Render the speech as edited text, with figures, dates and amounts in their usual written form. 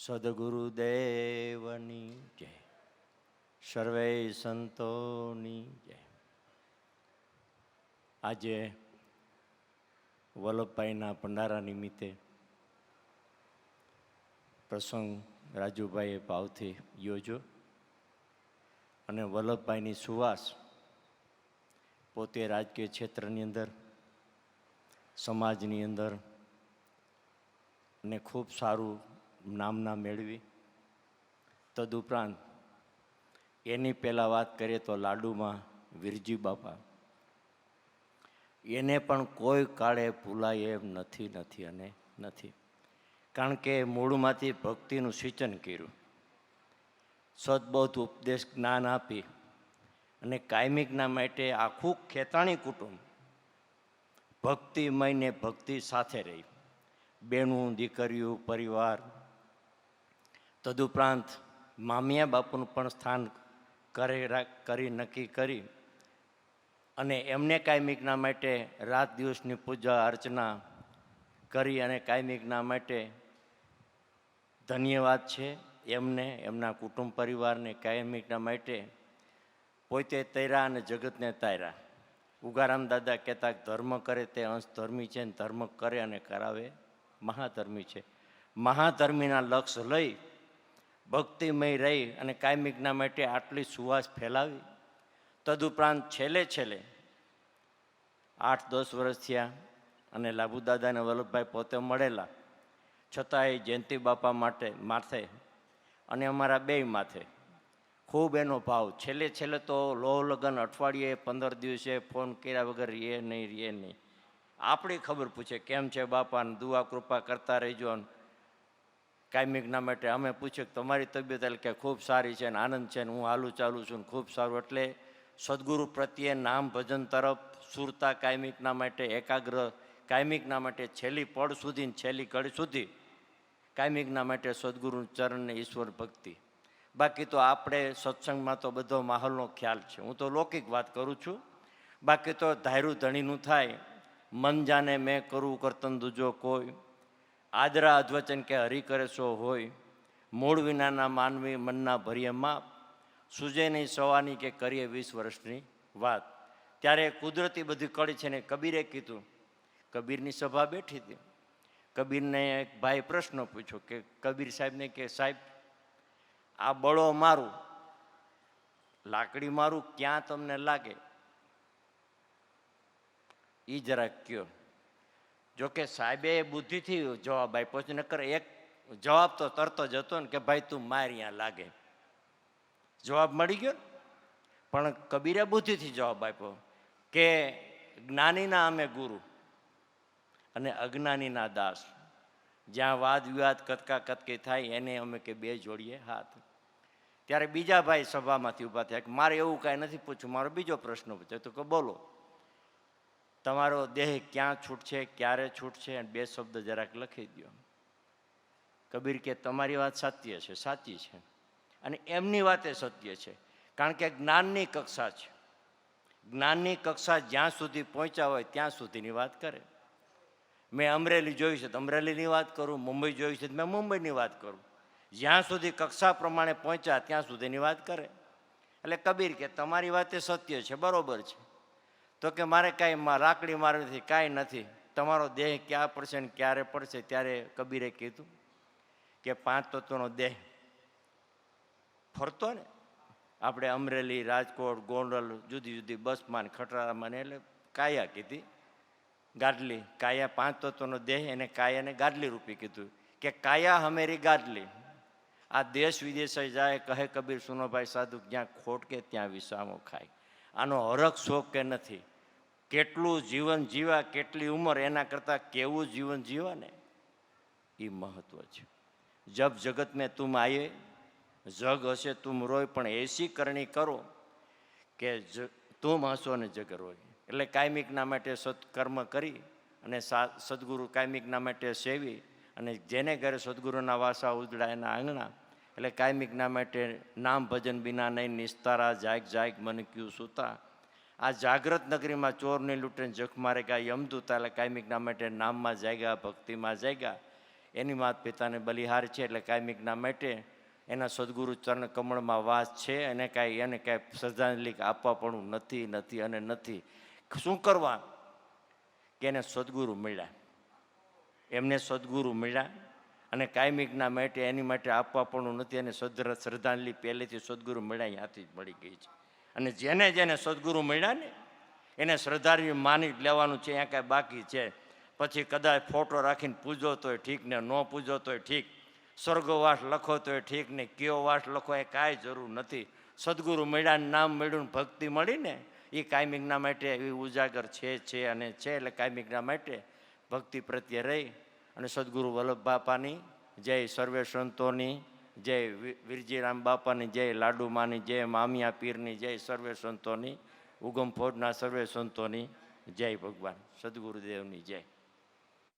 સદગુરુદેવની જય. સર્વે સંતોની જય. આજે વલ્લભભાઈના ભંડારા નિમિત્તે પ્રસંગ રાજુભાઈએ ભાવથી યોજો અને વલ્લભભાઈની સુવાસ પોતે રાજકીય ક્ષેત્રની અંદર, સમાજની અંદર ને ખૂબ સારું નામના મેળવી. તદુપરાંત એની પહેલાં વાત કરીએ તો લાડુમાં વીરજી બાપા, એને પણ કોઈ કાળે ભૂલાય એમ નથી અને નથી. કારણ કે મૂળમાંથી ભક્તિનું સિંચન કર્યું, સદબોધ ઉપદેશ જ્ઞાન આપી અને કાયમિકના માટે આખું ખેતાણી કુટુંબ ભક્તિમય ને ભક્તિ સાથે રહી. બેનું, દીકરીઓ, પરિવાર. તદુપરાંત મામિયા બાપુનું પણ સ્થાન કરી નક્કી કરી અને એમને કાયમિકના માટે રાત દિવસની પૂજા અર્ચના કરી અને કાયમિકના માટે ધન્યવાદ છે એમને, એમના કુટુંબ પરિવારને. કાયમિકના માટે પોતે તૈરા અને જગતને તાર્યા. ઉગારામ દાદા કહેતા ધર્મ કરે તે અંશ ધર્મી છે, ને ધર્મ કરે અને કરાવે મહાધર્મી છે. મહાધર્મીના લક્ષ્ય લઈ ભક્તિમય રહી અને કાયમિકના માટે આટલી સુવાસ ફેલાવી. તદુપરાંત છેલ્લે 8-10 વર્ષ થયા અને લાભુદાદા અને વલ્લભભાઈ પોતે મળેલા, છતાંય જયંતિ બાપા માથે અને અમારા બેય માથે ખૂબ એનો ભાવ. છેલ્લે તો લોહ લગન અઠવાડિયે 15 દિવસે ફોન કર્યા વગર રીએ નહીં. આપણી ખબર પૂછે કેમ છે બાપાને, દુઆ કૃપા કરતા રહેજો. કાયમિકના માટે અમે પૂછ્યું કે તમારી તબિયત, એટલે કે ખૂબ સારી છે ને આનંદ છે ને હું હાલું ચાલું છું ને ખૂબ સારું. એટલે સદગુરુ પ્રત્યે નામ ભજન તરફ સુરતા, કાયમિકના માટે એકાગ્ર, કાયમિકના માટે છેલ્લી પળ સુધી ને છેલ્લી ઘડી સુધી કાયમિકના માટે સદગુરુ ચરણને ઈશ્વર ભક્તિ. બાકી તો આપણે સત્સંગમાં તો બધો માહોલનો ખ્યાલ છે. હું તો લૌકિક વાત કરું છું. બાકી તો ધાર્યું ધણીનું થાય, મન જાને મેં કરું કરતન દૂજો કોઈ, આદરા અધવચન કે હરિ કરે સો હોય, મૂળ વિનાના માનવી મનના ભરીએ માપ, સૂજે નહીં સવાની કે કરીએ 20 વર્ષની વાત. ત્યારે કુદરતી બધી કડી છે ને કબીરે કીધું. કબીરની સભા બેઠી હતી. કબીરને એક ભાઈ પ્રશ્ન પૂછ્યો કે કબીર સાહેબને કે સાહેબ, આ બળો મારું, લાકડી મારું, ક્યાં તમને લાગે એ જરાક કયો. જોકે સાહેબે બુદ્ધિથી જવાબ આપ્યો છે, નકર એક જવાબ તો તરત જ હતો ને કે ભાઈ તું માર અહીંયા લાગે. જવાબ મળી ગયો. પણ કબીરે બુદ્ધિથી જવાબ આપ્યો કે જ્ઞાનીના અમે ગુરુ અને અજ્ઞાનીના દાસ. જ્યાં વાદ વિવાદ કતકા કતકી થાય એને અમે કે બે જોડીએ હાથ. ત્યારે બીજા ભાઈ સભામાંથી ઊભા થયા કે મારે એવું કાંઈ નથી પૂછ્યું, મારો બીજો પ્રશ્ન પૂછ્યો. તો કે બોલો, તમારો દેહ ક્યાં છૂટશે, ક્યારે છૂટશે, અને 2 શબ્દ જરાક લખી દો. કબીર કે તમારી વાત સાચી છે, સાચી છે, અને એમની વાત એ સત્ય છે. કારણ કે જ્ઞાનની કક્ષા છે. જ્ઞાનની કક્ષા જ્યાં સુધી પહોંચ્યા હોય ત્યાં સુધીની વાત કરે. મેં અમરેલી જોયું છે તો અમરેલીની વાત કરું, મુંબઈ જોયું છે તો મેં મુંબઈની વાત કરું. જ્યાં સુધી કક્ષા પ્રમાણે પહોંચ્યા ત્યાં સુધીની વાત કરે. એટલે કબીર કે તમારી વાત એ સત્ય છે, બરાબર છે. તો કે મારે કાંઈ લાકડી મારવી નથી, કાંઈ નથી. તમારો દેહ ક્યાં પડશે ને ક્યારે પડશે. ત્યારે કબીરે કીધું કે 5 તત્વનો દેહ ફરતો ને, આપણે અમરેલી, રાજકોટ, ગોંડલ, જુદી જુદી બસમાં, ખટરામાં, એટલે કાયા કીધી, ગાડલી. કાયા 5 તત્વનો દેહ, એને કાયાને ગાડલી રૂપી કીધું કે કાયા હમેરી ગાડલી. આ દેશ વિદેશે જાય, કહે કબીર સુનો ભાઈ સાધુ, જ્યાં ખોટ કે ત્યાં વિસામો ખાય. આનો હરખ શોખ કે નથી. કેટલું જીવન જીવા, કેટલી ઉંમર, એના કરતાં કેવું જીવન જીવા ને એ મહત્વ છે. જબ જગત મેં તુમ આયે, જગ હશે તુમ રોય, પણ એસી કરણી કરો કે તુમ હસો ને જગ રોય. એટલે કાયમિકના માટે સત્કર્મ કરી અને સદગુરુ કાયમિકના માટે સેવી અને જેને ઘરે સદગુરુના વાસા ઉજળા એના આંગણા. એટલે કાયમિકના માટે નામ ભજન બિના નહીં નિસ્તારા, જાગ મન ક્યુ સૂતા. આ જાગ્રત નગરીમાં ચોરની લૂંટીને જખ મારે ગયા યમદૂતા. એટલે કાયમિકના માટે નામમાં જાગ્યા, ભક્તિમાં જાગ્યા. એની માત પિતાને બલિહાર છે. એટલે કાયમિકના માટે એના સદગુરુ ચરણ કમળમાં વાસ છે. એને કાંઈ શ્રદ્ધાંજલિ આપવા પણ નથી અને નથી. શું કરવા કે એને સદગુરુ મળ્યા, એમને સદગુરુ મળ્યા અને કાયમિકના માટે એની માટે આપવા પણ નથી. અને શ્રદ્ધાંજલિ પહેલેથી સદગુરુ મળ્યા ત્યાંથી જ મળી ગઈ છે. અને જેને સદગુરુ મળ્યા ને એને શ્રદ્ધાંજલિ માની લેવાનું છે. અહીંયા કાંઈ બાકી છે પછી કદાચ ફોટો રાખીને પૂજો તોય ઠીક ને, ન પૂજો તોય ઠીક, સ્વર્ગવાસ લખો તોય ઠીક ને, કયો વાસ લખો એ કાંઈ જરૂર નથી. સદગુરુ મળ્યા, નામ મળ્યું, ભક્તિ મળીને એ કાયમિકના માટે એ ઉજાગર છે અને છે. એટલે કાયમિકના માટે ભક્તિ પ્રત્યે રહી અને સદગુરુ વલ્લભ બાપાની જય, સર્વે સંતોની જય, વિરજીરામ બાપાની જય, લાડુમાની જય, મામિયા પીરની જય, સર્વે સંતોની, ઉગમ ફોજના સર્વે સંતોની જય. ભગવાન સદગુરુદેવની જય.